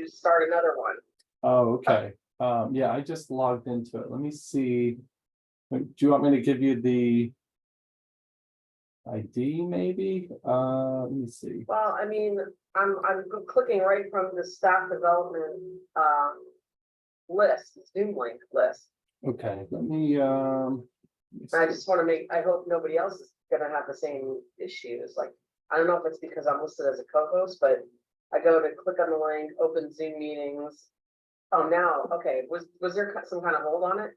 to start another one. Oh, okay. Yeah, I just logged into it. Let me see. Do you want me to give you the ID maybe? Let me see. Well, I mean, I'm clicking right from the staff development list, Zoom link list. Okay, let me I just want to I hope nobody else is gonna have the same issues. Like, I don't know if it's because I'm listed as a co-host, but I go to click on the link, open Zoom meetings. Oh, now, okay, was there some kind of hold on it?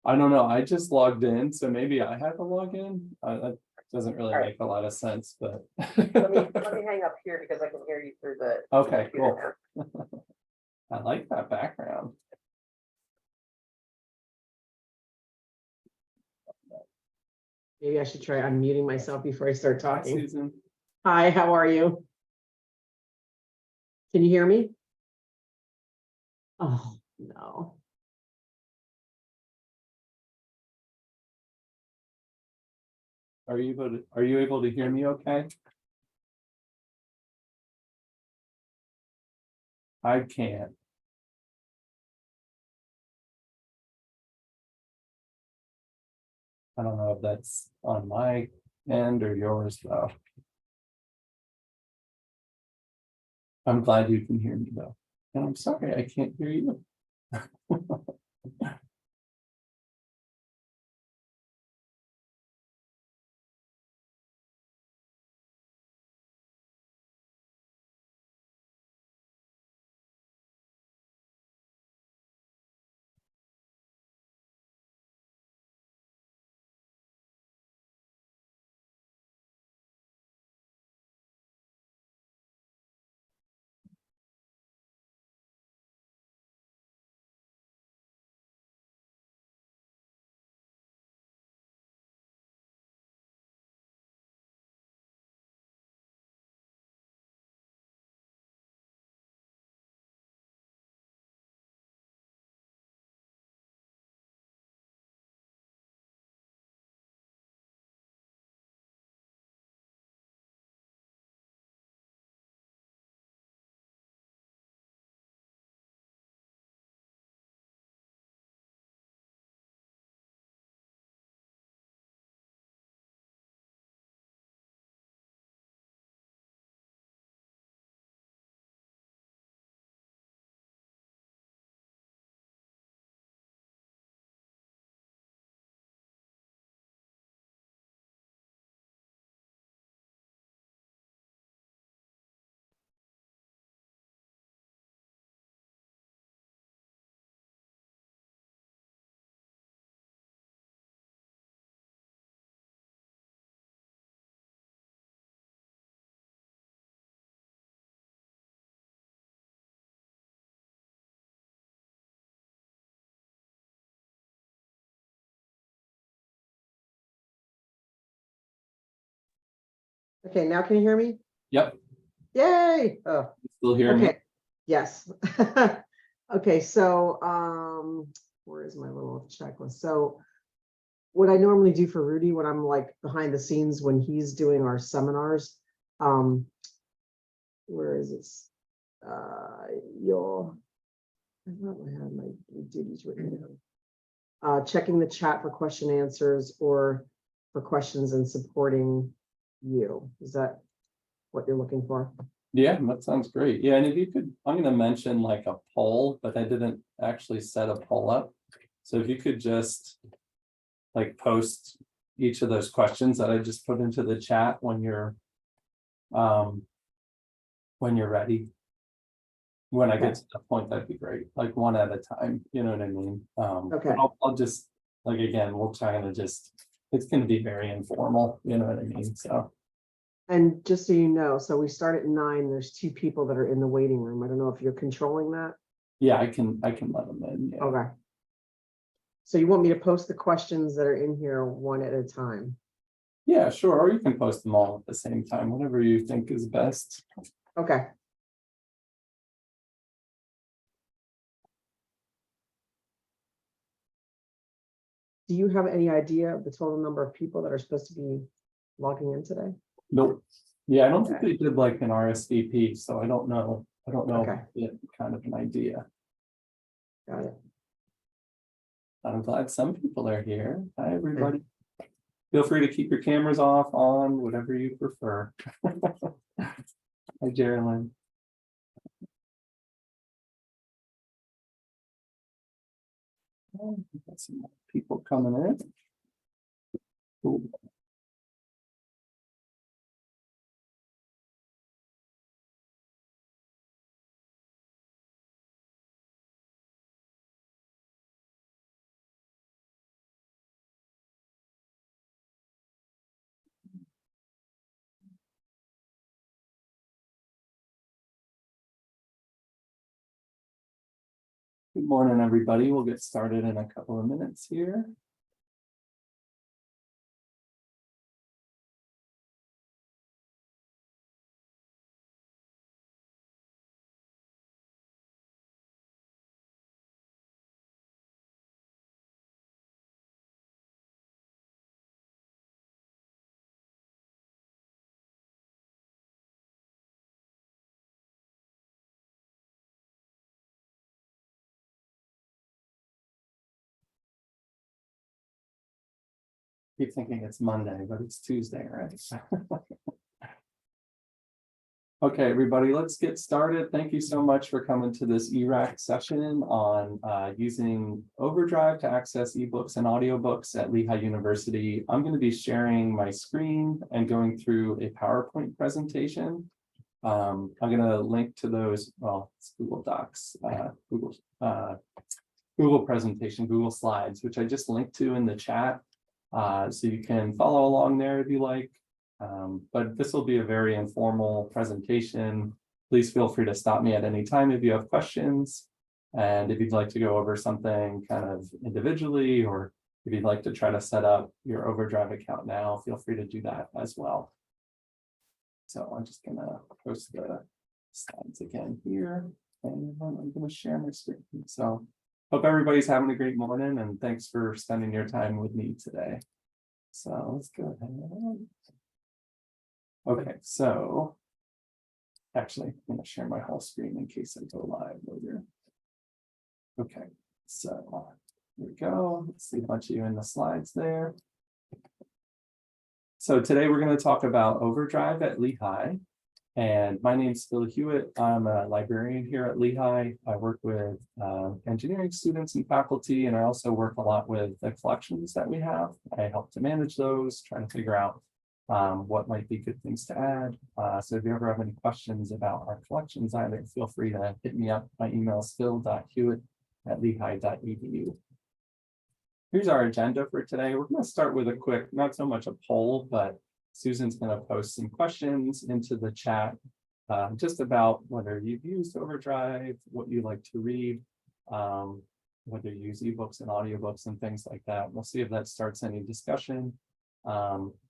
I don't know. I just logged in, so maybe I have to log in. That doesn't really All right. make a lot of sense, but Let me hang up here because I can hear you through the. okay, cool. now. I like that background. Maybe I should try unmuting myself before I start Hi, talking. Susan. Hi, how are you? Can you hear me? Oh, no. Are you able to hear me okay? I can't. I don't know if that's on my end or yours though. I'm glad you can hear me though. And I'm sorry I can't hear you. Okay, now can you hear me? Yep, Yay! Oh, still hear me? okay. Yes. Okay, so where is my little checklist? So what I normally do for Rudy when I'm like behind the scenes when he's doing our seminars, where is this? I thought I had my duties written down. Checking the chat for question answers or for questions and supporting you. Is that what you're looking for? Yeah, that sounds great. Yeah, and if you could, I'm gonna mention like a poll, but I didn't actually set a poll up. So if you could just like post each of those questions that I just put into the chat when you're ready. When I get to the point, that'd be great, like one at a time, you know what I mean? Okay. But I'll just, like, again, we'll try to just, it's gonna be very informal, you know what I mean, so. And just so you know, so we start at 9. There's 2 people that are in the waiting room. I don't know if you're controlling that. Yeah, I can let them in, yeah. Okay. So you want me to post the questions that are in here one at a time? Yeah, sure, or you can post them all at the same time, whatever you think is best. Okay. Do you have any idea of the total number of people that are supposed to be logging in today? Nope. Yeah, I don't think Okay. they did like an RSVP, so I don't know. I don't know, Okay. if you get kind of an idea. Got it. I'm glad some people are here. Hi, everybody. Feel free to keep your cameras off, on, whatever you prefer. Hi, Geraldine. Oh, we've got some more people coming in. Cool. Good morning, everybody. We'll get started in a couple of minutes here. Keep thinking it's Monday, but it's Tuesday, right? Okay, everybody, let's get started. Thank you so much for coming to this ERAC session on using Overdrive to access ebooks and audiobooks at Lehigh University. I'm going to be sharing my screen and going through a PowerPoint presentation. I'm going to link to those, well, it's Google Docs, Google presentation, Google Slides, which I just linked to in the chat. So you can follow along there if you like. But this will be a very informal presentation. Please feel free to stop me at any time if you have questions. And if you'd like to go over something kind of individually, or if you'd like to try to set up your Overdrive account now, feel free to do that as well. So I'm just gonna post the slides again here, and I'm gonna share my screen. So hope everybody's having a great morning, and thanks for spending your time with me today. So let's go ahead. Okay, so actually, I'm going to share my whole screen in case I go live later. Okay, so here we go. Let's see a bunch of you in the slides there. So today we're going to talk about Overdrive at Lehigh. And my name's Phil Hewitt. I'm a librarian here at Lehigh. I work with engineering students and faculty, and I also work a lot with the collections that we have. I help to manage those, trying to figure out what might be good things to add. So if you ever have any questions about our collections, either feel free to hit me up. My email is phil.hewitt@lehigh.edu. Here's our agenda for today. We're going to start with a quick, not so much a poll, but Susan's going to post some questions into the chat just about whether you've used Overdrive, what you like to read, whether you use ebooks and audiobooks and things like that. We'll see if that starts any discussion.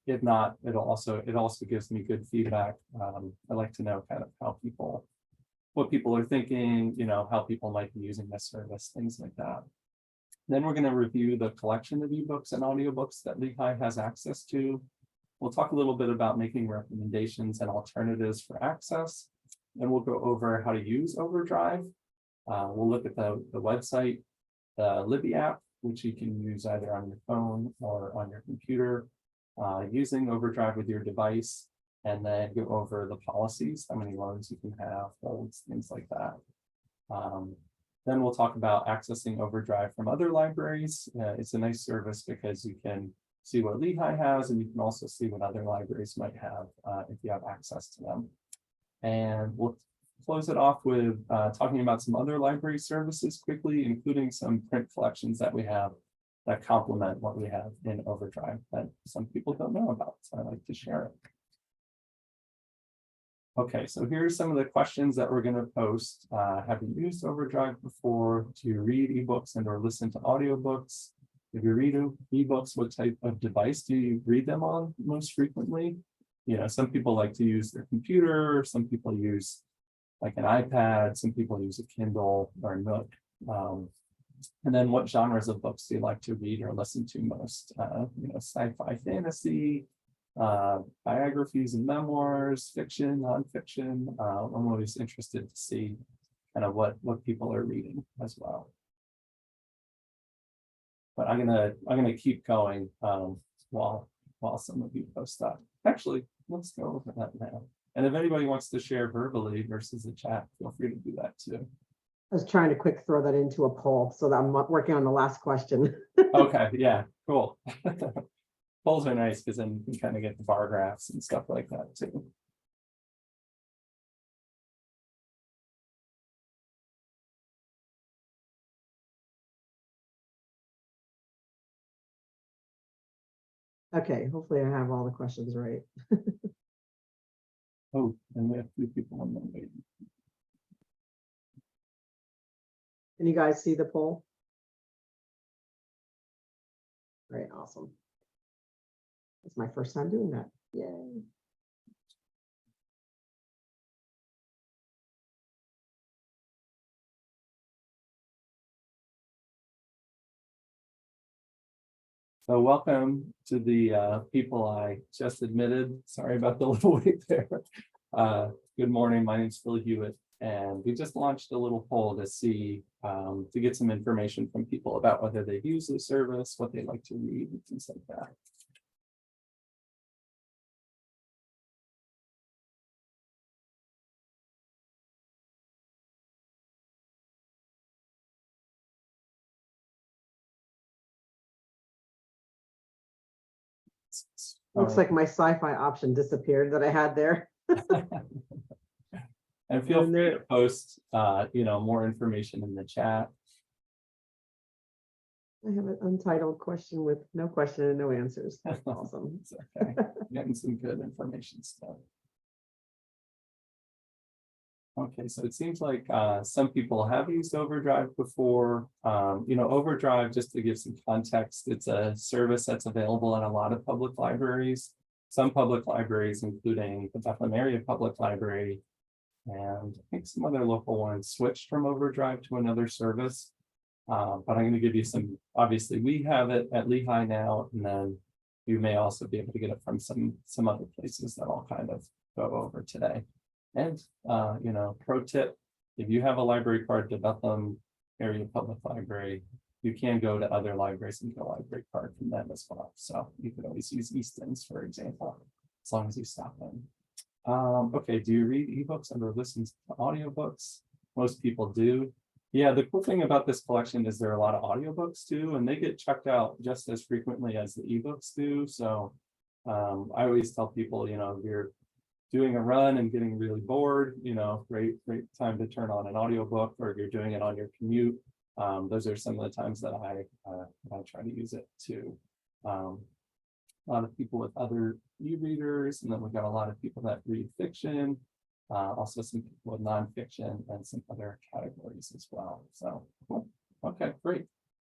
If not, it also gives me good feedback. I like to know kind of what people are thinking, how people might be using this service, things like that. Then we're going to review the collection of ebooks and audiobooks that Lehigh has access to. We'll talk a little bit about making recommendations and alternatives for access. Then we'll go over how to use Overdrive. We'll look at the website, the Libby app, which you can use either on your phone or on your computer, using Overdrive with your device, and then go over the policies, how many loans you can have, holds, things like that. Then we'll talk about accessing Overdrive from other libraries. It's a nice service because you can see what Lehigh has, and you can also see what other libraries might have if you have access to them. And we'll close it off with talking about some other library services quickly, including some print collections that we have that complement what we have in Overdrive that some people don't know about, so I like to share it. Okay, so here's some of the questions that we're going to post. Have you used Overdrive before? Do you read ebooks and or listen to audiobooks? If you read ebooks, what type of device do you read them on most frequently? Some people like to use their computer, some people use like an iPad, some people use a Kindle or a Nook. And then what genres of books do you like to read or listen to most? Sci-fi, fantasy, biographies and memoirs, fiction, nonfiction. I'm always interested to see kind of what people are reading as well. But I'm gonna keep going while some of you post stuff. Actually, let's go over that now. And if anybody wants to share verbally versus the chat, feel free to do that too. I was trying to quick throw that into a poll so that I'm working on the last question. Okay, yeah, cool. Polls are nice because then you can kind of get the bar graphs and stuff like that too. Okay, hopefully I have all the questions right. Oh, and we have 3 people on the waiting. Can you guys see the poll? Great, awesome. It's my first time doing that. Yay. So welcome to the people I just admitted. Sorry about the little wait there. Good morning, my name is Phil Hewitt, and we just launched a little poll to see, to get some information from people about whether they use the service, what they like to read, and things like that. Looks like my sci-fi option disappeared that I had there. And feel And free there- to post, more information in the chat. I have an untitled question with no question and no answers. Awesome. It's okay. Getting some good information stuff. Okay, so it seems like some people have used Overdrive before. Overdrive, just to give some context, it's a service that's available in a lot of public libraries. Some public libraries, including the Bethlehem Area Public Library, and I think some other local ones switched from Overdrive to another service. But I'm going to give you some, obviously we have it at Lehigh now, and then you may also be able to get it from some other places that I'll kind of go over today. And, pro tip, if you have a library card to Bethlehem Area Public Library, you can go to other libraries and get a library card from them as well. So you could always use Easton's, for example, as long as you stop in. Okay, do you read ebooks or listen to audiobooks? Most people do. Yeah, the cool thing about this collection is there are a lot of audiobooks too, and they get checked out just as frequently as the ebooks do. So I always tell people, if you're doing a run and getting really bored, great time to turn on an audiobook, or if you're doing it on your commute. Those are some of the times that I try to use it too. A lot of people with other e-readers, and then we've got a lot of people that read fiction, also some people with nonfiction and some other categories as well. So, okay, great.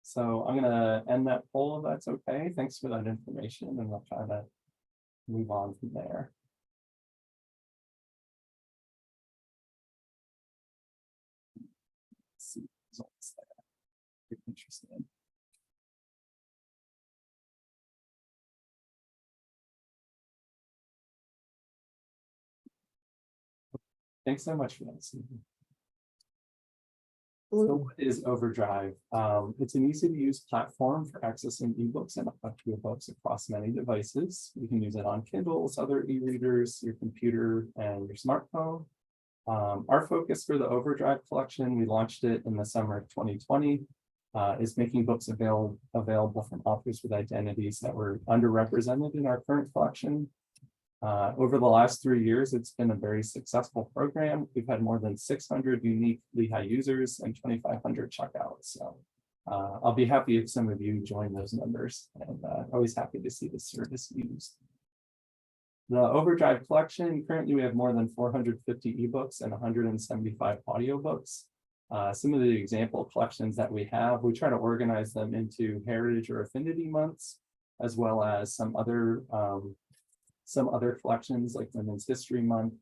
So I'm gonna end that poll if that's okay. Thanks for that information, and we'll try to move on from there. Let's see results there. Interesting. Thanks so much for that, Susan. So what is Overdrive? It's an easy to use platform for accessing ebooks and audiobooks across many devices. You can use it on Kindles, other e-readers, your computer, and your smartphone. Our focus for the Overdrive collection, we launched it in the summer of 2020, is making books available from authors with identities that were underrepresented in our current collection. Over the last 3 years, it's been a very successful program. We've had more than 600 unique Lehigh users and 2,500 checkouts. So I'll be happy if some of you join those numbers, and always happy to see this service used. The Overdrive collection, currently we have more than 450 ebooks and 175 audiobooks. Some of the example collections that we have, we try to organize them into heritage or affinity months, as well as some other collections like Women's History Month,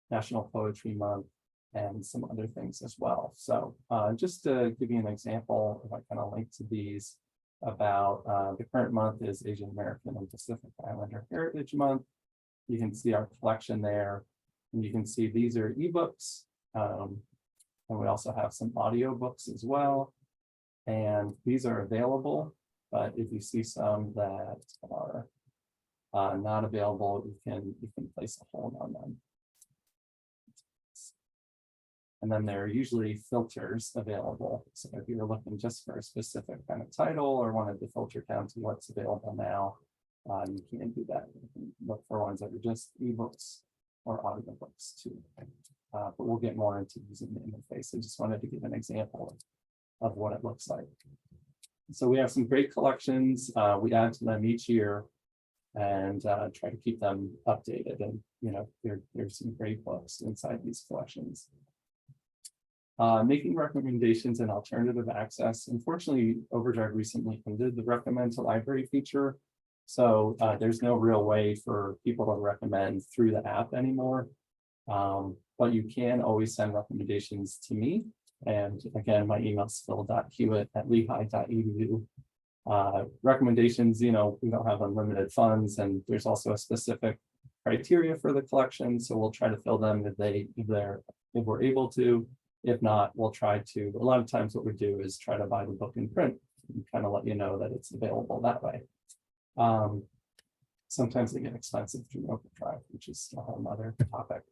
National Poetry Month, and some other things as well. So just to give you an example, if I kind of link to these, about, the current month is Asian American and Pacific Islander Heritage Month. You can see our collection there, and you can see these are ebooks. And we also have some audiobooks as well. And these are available, but if you see some that are not available, you can place a hold on them. And then there are usually filters available. So if you're looking just for a specific kind of title or wanted to filter down to what's available now, you can do that. You can look for ones that are just ebooks or audiobooks too. But we'll get more into using the interface. I just wanted to give an example of what it looks like. So we have some great collections. We add to them each year and try to keep them updated. And there's some great books inside these collections. Making recommendations and alternative access. Unfortunately, Overdrive recently ended the recommend to library feature. So there's no real way for people to recommend through the app anymore. But you can always send recommendations to me. And again, my email is phil.hewitt@lehigh.edu. Recommendations, we don't have unlimited funds, and there's also a specific criteria for the collection. So we'll try to fill them if we're able to. If not, we'll try to. A lot of times what we do is try to buy the book in print and kind of let you know that it's available that way. Sometimes they get expensive through Overdrive, which is a whole other topic.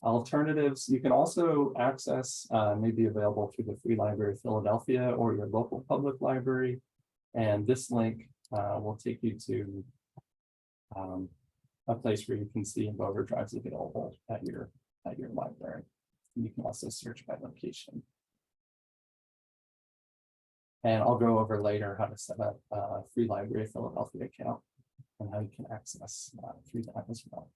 Alternatives, you can also access, may be available through the Free Library of Philadelphia or your local public library. And this link will take you to a place where you can see if Overdrive is available at your library. And you can also search by location. And I'll go over later how to set up a Free Library of Philadelphia account and how you can access through that as well.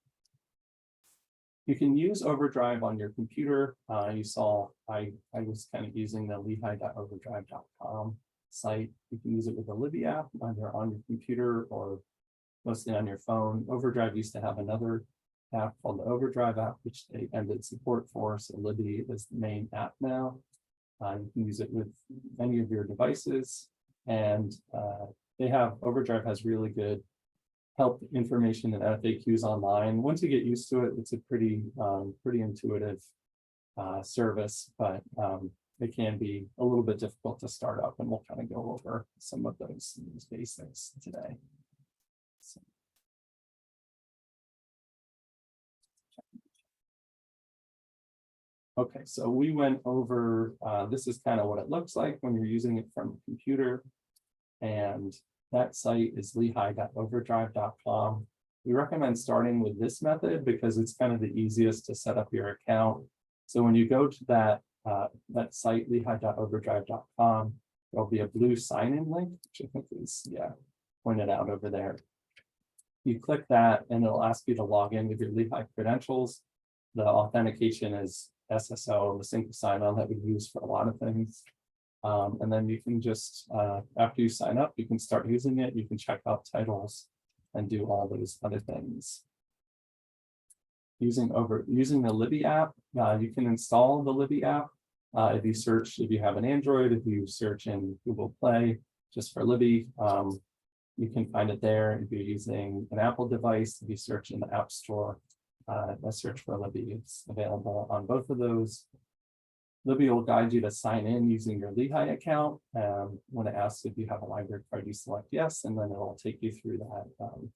You can use Overdrive on your computer. You saw I was kind of using the lehigh.overdrive.com site. You can use it with the Libby app either on your computer or mostly on your phone. Overdrive used to have another app called the Overdrive app, which they ended support for. So Libby is the main app now. You can use it with any of your devices, and Overdrive has really good help information and FAQs online. Once you get used to it, it's a pretty intuitive service, but it can be a little bit difficult to start up, and we'll kind of go over some of those basics today. So. Okay, so we went over, this is kind of what it looks like when you're using it from a computer. And that site is lehigh.overdrive.com. We recommend starting with this method because it's kind of the easiest to set up your account. So when you go to that site, lehigh.overdrive.com, there'll be a blue sign-in link, which I think is, pointed out over there. You click that and it'll ask you to log in with your Lehigh credentials. The authentication is SSO, the single sign-on that we use for a lot of things. And then you can just, after you sign up, you can start using it. You can check out titles and do all those other things. Using the Libby app, you can install the Libby app. If you have an Android, if you search in Google Play just for Libby, you can find it there. If you're using an Apple device, if you search in the App Store, a search for Libby, it's available on both of those. Libby will guide you to sign in using your Lehigh account. When it asks if you have a library card, you select yes, and then it will take you through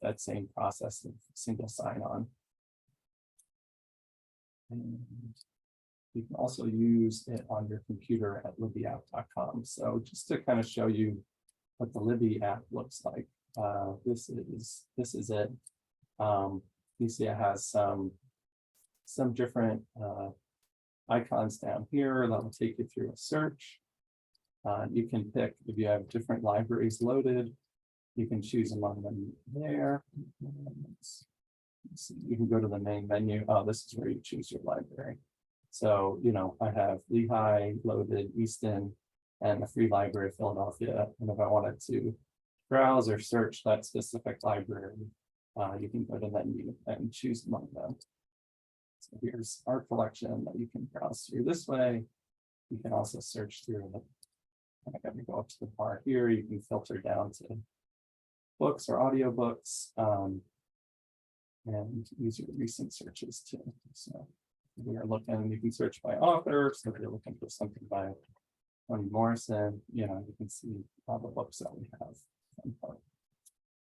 that same process of single sign-on. And you can also use it on your computer at libbyapp.com. So just to kind of show you what the Libby app looks like, this is it. You see it has some different icons down here that will take you through a search. You can pick, if you have different libraries loaded, you can choose among them there. You can go to the main menu. Oh, this is where you choose your library. So, I have Lehigh loaded, Easton, and the Free Library of Philadelphia. And if I wanted to browse or search that specific library, you can go to the menu and choose among them. So here's our collection that you can browse through this way. You can also search through it I got to go up to the bar here. You can filter down to books or audiobooks, and use your recent searches too. So if we are looking, you can search by author. So if you're looking for something by Toni Morrison, you can see all the books that we have.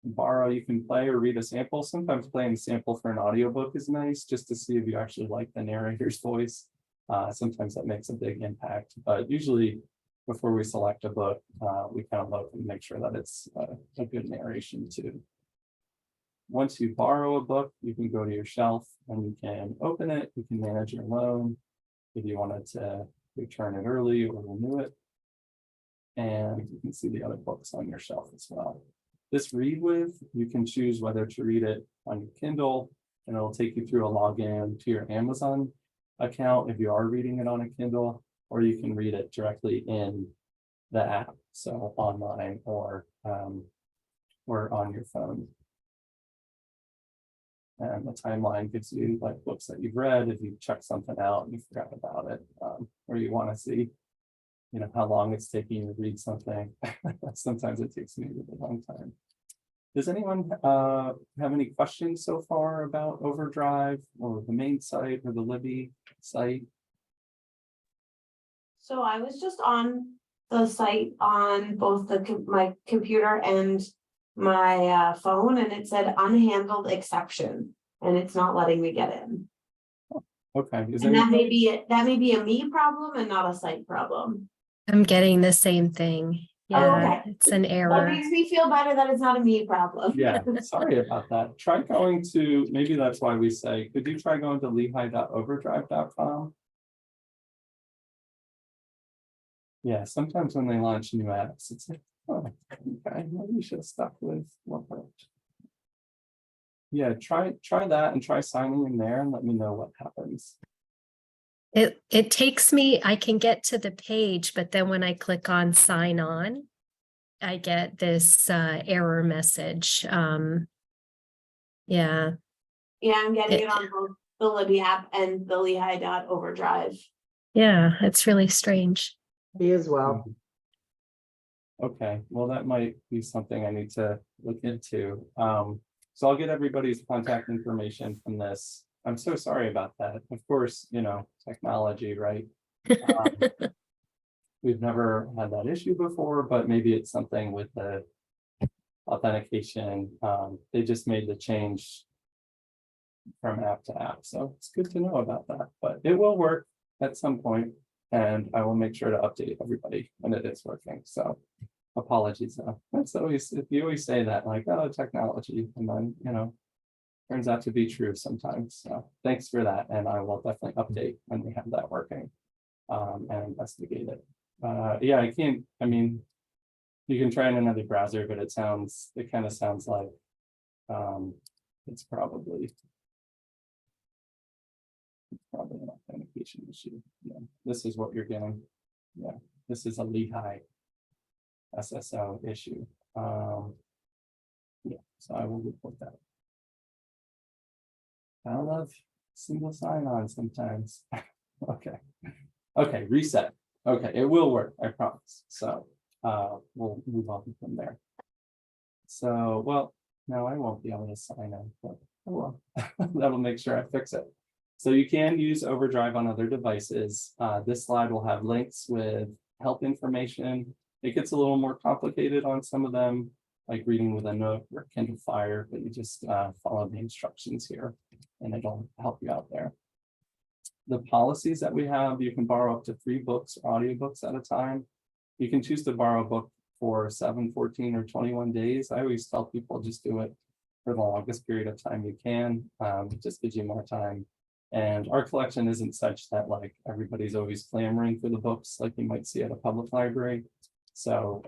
Borrow, you can play or read a sample. Sometimes playing a sample for an audiobook is nice, just to see if you actually like the narrator's voice. Sometimes that makes a big impact, but usually before we select a book, we kind of look and make sure that it's a good narration too. Once you borrow a book, you can go to your shelf and you can open it. You can manage your loan if you wanted to return it early or renew it. And you can see the other books on your shelf as well. This read with, you can choose whether to read it on your Kindle, and it'll take you through a login to your Amazon account if you are reading it on a Kindle, or you can read it directly in the app, so online or on your phone. And the timeline gives you like books that you've read if you check something out and you forgot about it, or you want to see, how long it's taking you to read something. Sometimes it takes me a really long time. Does anyone have any questions so far about Overdrive or the main site or the Libby site? So I was just on the site on both my computer and my phone, and it said unhandled exception, and it's not letting me get in. Okay, is And there that may be a me problem and not a site problem. I'm getting the same thing. Oh, Yeah, okay. it's an That error. makes me feel better that it's not a me problem. Yeah, sorry about that. Try going to, maybe that's why we say, could you try going to lehigh.overdrive.com? Yeah, sometimes when they launch new apps, it's like, oh, okay, maybe we should have stuck with what worked. Yeah, try that and try signing in there and let me know what happens. It takes me, I can get to the page, but then when I click on sign on, I get this error message. Yeah. Yeah, I'm getting it on both the Libby app and the Lehigh.overdrive. Yeah, it's really strange. Me as well. Okay, well, that might be something I need to look into. So I'll get everybody's contact information from this. I'm so sorry about that. Of course, technology, right? We've never had that issue before, but maybe it's something with the authentication. They just made the change from app to app. So it's good to know about that, but it will work at some point, and I will make sure to update everybody when it is working. So apologies. That's always, if you always say that, like, oh, technology, and then, turns out to be true sometimes. So thanks for that. And I will definitely update when we have that working, and investigate it. Yeah, you can try in another browser, but it kind of sounds like it's probably an authentication issue. Yeah, this is what you're getting. Yeah, this is a Lehigh SSO issue. Yeah, so I will report that. I love single sign-on sometimes. Okay, reset. Okay, it will work, I promise. So we'll move on from there. So, well, no, I won't be able to sign in, but I will. That'll make sure I fix it. So you can use Overdrive on other devices. This slide will have links with help information. It gets a little more complicated on some of them, like reading with a Nook or Kindle Fire, but you just follow the instructions here and it'll help you out there. The policies that we have, you can borrow up to 3 books or audiobooks at a time. You can choose to borrow a book for 7, 14, or 21 days. I always tell people just do it for the longest period of time you can. It just gives you more time. And our collection isn't such that like everybody's always clamoring for the books like you might see at a public library. So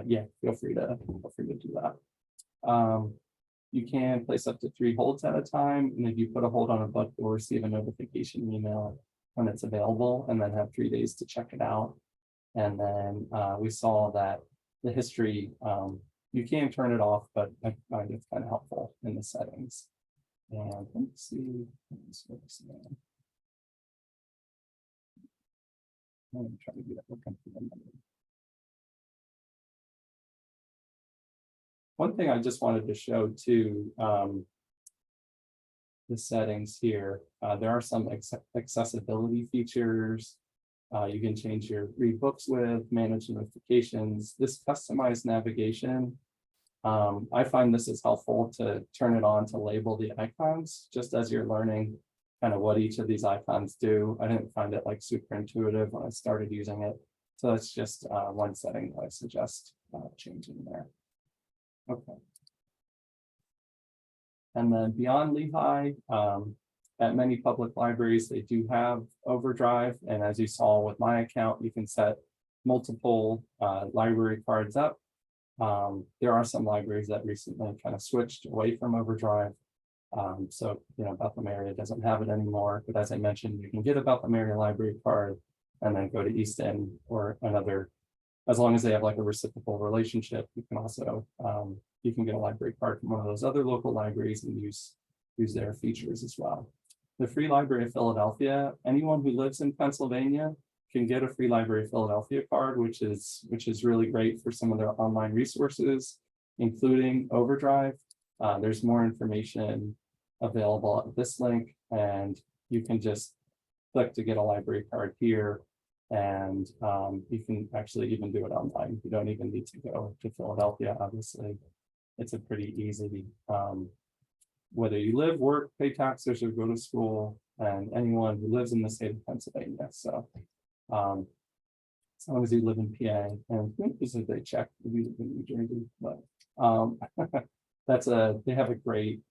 yeah, feel free to do that. You can place up to 3 holds at a time, and if you put a hold on a book, you'll receive a notification email when it's available, and then have 3 days to check it out. And then we saw that the history, you can turn it off, but I find it's kind of helpful in the settings. And let's see. I'm trying to get it. Looking for the number. One thing I just wanted to show too, the settings here, there are some accessibility features. You can change your read books with, manage notifications, this customized navigation. I find this is helpful to turn it on to label the icons, just as you're learning kind of what each of these icons do. I didn't find it like super intuitive when I started using it. So that's just one setting that I suggest changing there. Okay. And then beyond Lehigh, at many public libraries, they do have Overdrive. And as you saw with my account, you can set multiple library cards up. There are some libraries that recently kind of switched away from Overdrive. So, you know, Bethlehem area doesn't have it anymore. But as I mentioned, you can get a Bethlehem area library card and then go to East End or another. As long as they have like a reciprocal relationship, you can also you can get a library card from one of those other local libraries and use their features as well. The Free Library of Philadelphia, anyone who lives in Pennsylvania can get a Free Library of Philadelphia card, which is really great for some of their online resources, including Overdrive. There's more information available at this link, and you can just click to get a library card here. And you can actually even do it online. You don't even need to go to Philadelphia, obviously. It's a pretty easy, whether you live, work, pay taxes, or go to school, and anyone who lives in the state of Pennsylvania. So as long as you live in PA, and this is they check if you live in New Jersey, but they have a great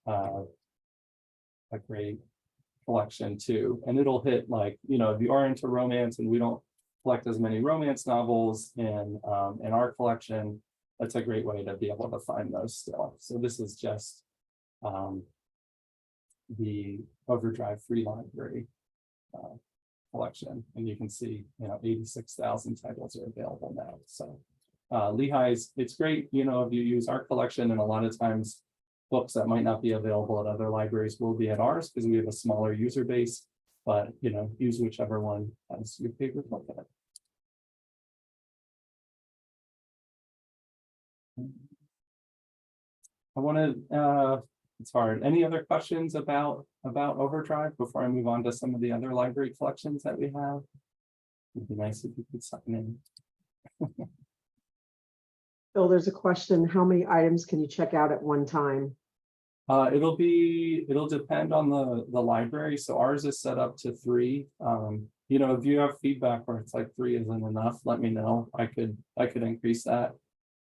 collection too. And it'll hit, like, you know, if you are into romance, and we don't collect as many romance novels in our collection, that's a great way to be able to find those still. So this is just the Overdrive Free Library collection, and you can see, you know, 86,000 titles are available now. So Lehigh's, it's great, you know, if you use our collection, and a lot of times books that might not be available at other libraries will be at ours because we have a smaller user base. But, you know, use whichever one has your favorite book in it. I want to, it's hard. Any other questions about Overdrive before I move on to some of the other library collections that we have? It'd be nice if you could sign in. Phil, there's a question. How many items can you check out at one time? It'll depend on the library. So ours is set up to 3. You know, if you have feedback where it's like 3 isn't enough, let me know. I could increase that.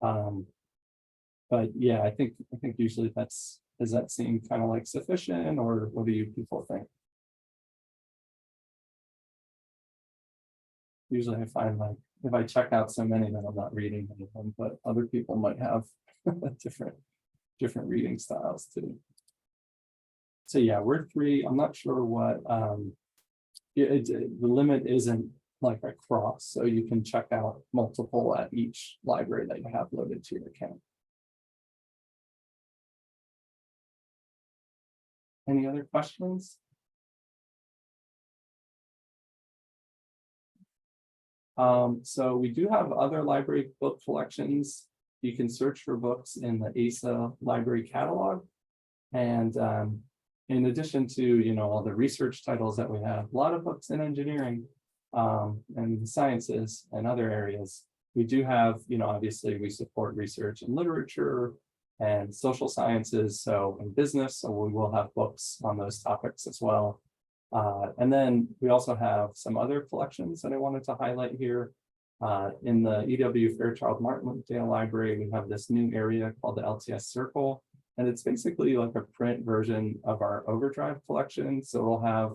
But yeah, I think usually does that seem kind of like sufficient, or what do you people think? Usually I find, like, if I check out so many, then I'm not reading any of them, but other people might have different reading styles too. So yeah, we're 3. I'm not sure what the limit isn't like across, so you can check out multiple at each library that you have loaded to your account. Any other questions? So we do have other library book collections. You can search for books in the ASA library catalog. And in addition to, you know, all the research titles that we have, a lot of books in engineering and the sciences and other areas. We do have, you know, obviously we support research in literature and social sciences, so in business, so we will have books on those topics as well. And then we also have some other collections that I wanted to highlight here. In the EW Fairchild Martindale Library, we have this new area called the LTS Circle, and it's basically like a print version of our Overdrive collection. So we'll have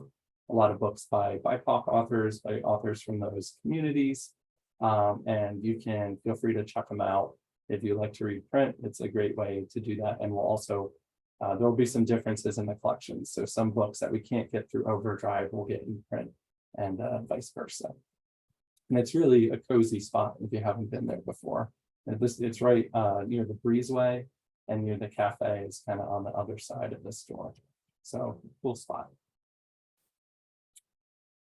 a lot of books by BIPOC authors, by authors from those communities, and you can feel free to check them out. If you like to read print, it's a great way to do that. And we'll also, there will be some differences in the collections. So some books that we can't get through Overdrive will get in print, and vice versa. And it's really a cozy spot if you haven't been there before. And it's right near the breezeway, and near the cafe is kind of on the other side of the store. So cool spot.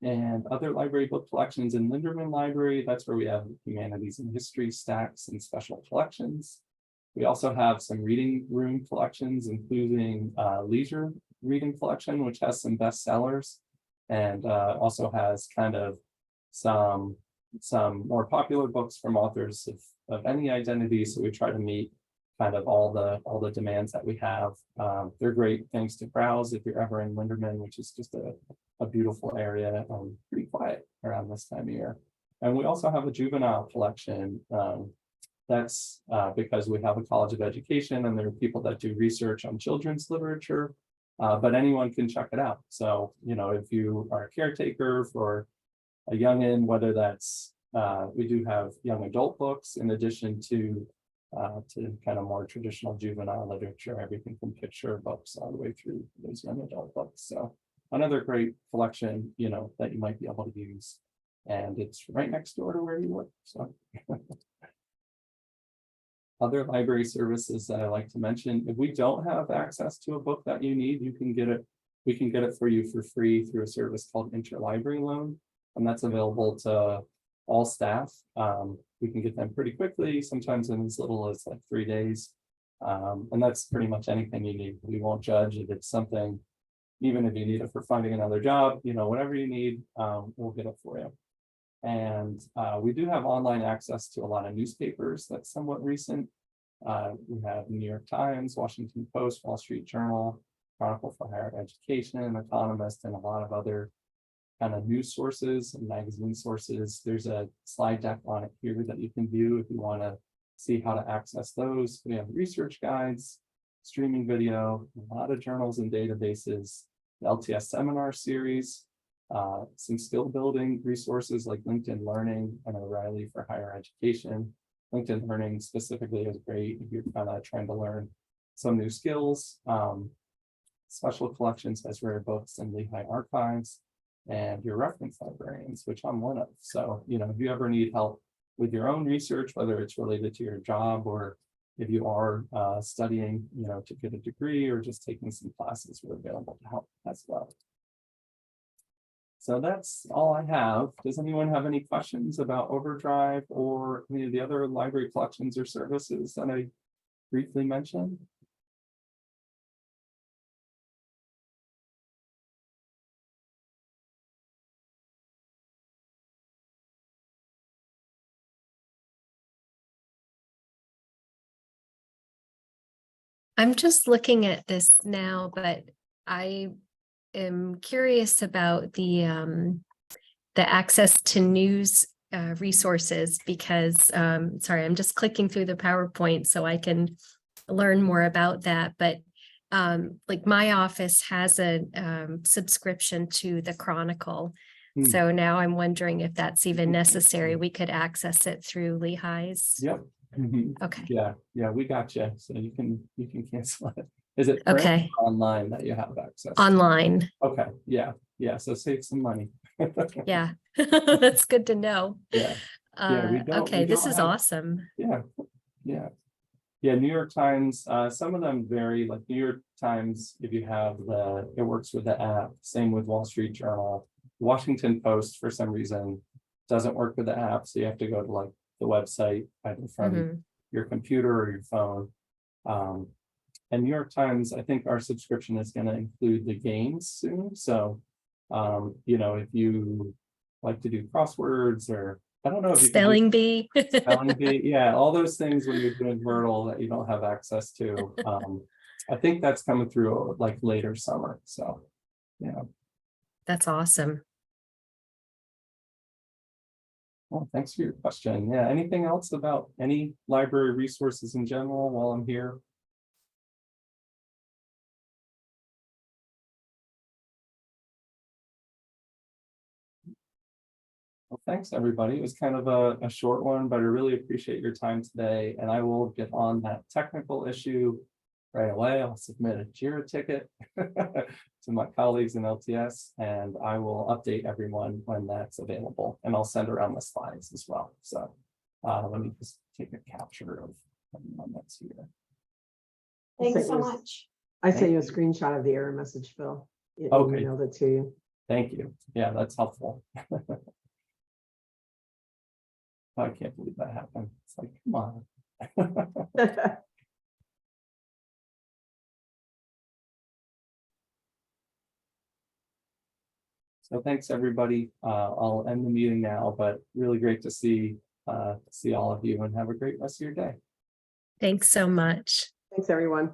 And other library book collections in Linderman Library, that's where we have humanities and history stacks and special collections. We also have some reading room collections, including leisure reading collection, which has some bestsellers, and also has kind of some more popular books from authors of any identity. So we try to meet kind of all the demands that we have. They're great things to browse if you're ever in Linderman, which is just a beautiful area, pretty quiet around this time of year. And we also have a juvenile collection. That's because we have a College of Education and there are people that do research on children's literature, but anyone can check it out. So, you know, if you are a caretaker for a youngin', whether that's, we do have young adult books in addition to kind of more traditional juvenile literature, everything from picture books all the way through those young adult books. So another great collection, you know, that you might be able to use. And it's right next door to where you work. So other library services that I like to mention, if we don't have access to a book that you need, you can get it. We can get it for you for free through a service called Interlibrary Loan, and that's available to all staff. We can get them pretty quickly, sometimes in as little as like 3 days. And that's pretty much anything you need. We won't judge if it's something, even if you need it for finding another job, you know, whatever you need, we'll get it for you. And we do have online access to a lot of newspapers that's somewhat recent. We have New York Times, Washington Post, Wall Street Journal, Chronicle for Higher Education, Economist, and a lot of other kind of news sources and magazine sources. There's a slide deck on it here that you can view if you want to see how to access those. We have research guides, streaming video, a lot of journals and databases, the LTS seminar series, some skill building resources like LinkedIn Learning and O'Reilly for Higher Education. LinkedIn Learning specifically is great if you're kind of trying to learn some new skills. Special collections has rare books and Lehigh archives, and your reference librarians, which I'm one of. So, you know, if you ever need help with your own research, whether it's related to your job or if you are studying, you know, to get a degree or just taking some classes, we're available to help as well. So that's all I have. Does anyone have any questions about Overdrive or any of the other library collections or services that I briefly mentioned? I'm just looking at this now, but I am curious about the access to news resources because, sorry, I'm just clicking through the PowerPoint so I can learn more about that. But like my office has a subscription to the Chronicle. So now I'm wondering if that's even necessary. We could access it through Lehigh's. Yep. Okay. Yeah, we got you. So you can cancel it. Is it print Okay. or online that you have access to? Online. Okay, yeah. So save some money. Yeah, that's good to know. Yeah. We don't. Okay, this is awesome. Yeah. New York Times. Some of them vary. Like New York Times, if you have it works with the app. Same with Wall Street Journal. Washington Post, for some reason, doesn't work with the app, so you have to go to like the website either from your computer or your phone. And New York Times, I think our subscription is going to include the games soon. So, you know, if you like to do crosswords or I don't know if you Spelling bee. spelling bee, yeah, all those things when you're doing Wordle that you don't have access to. I think that's coming through like later summer. So, yeah. That's awesome. Well, thanks for your question. Yeah, anything else about any library resources in general while I'm here? Well, thanks, everybody. It was kind of a short one, but I really appreciate your time today. And I will get on that technical issue right away. I'll submit a JIRA ticket to my colleagues in LTS, and I will update everyone when that's available. And I'll send around the slides as well. So let me just take a capture of everyone that's here. Thanks so much. I sent you a screenshot of the error message, Phil. It Okay. emailed it to you. Thank you. Yeah, that's helpful. I can't believe that happened. It's like, come on. So thanks, everybody. I'll end the meeting now, but really great to see all of you, and have a great rest of your day. Thanks so much. Thanks, everyone.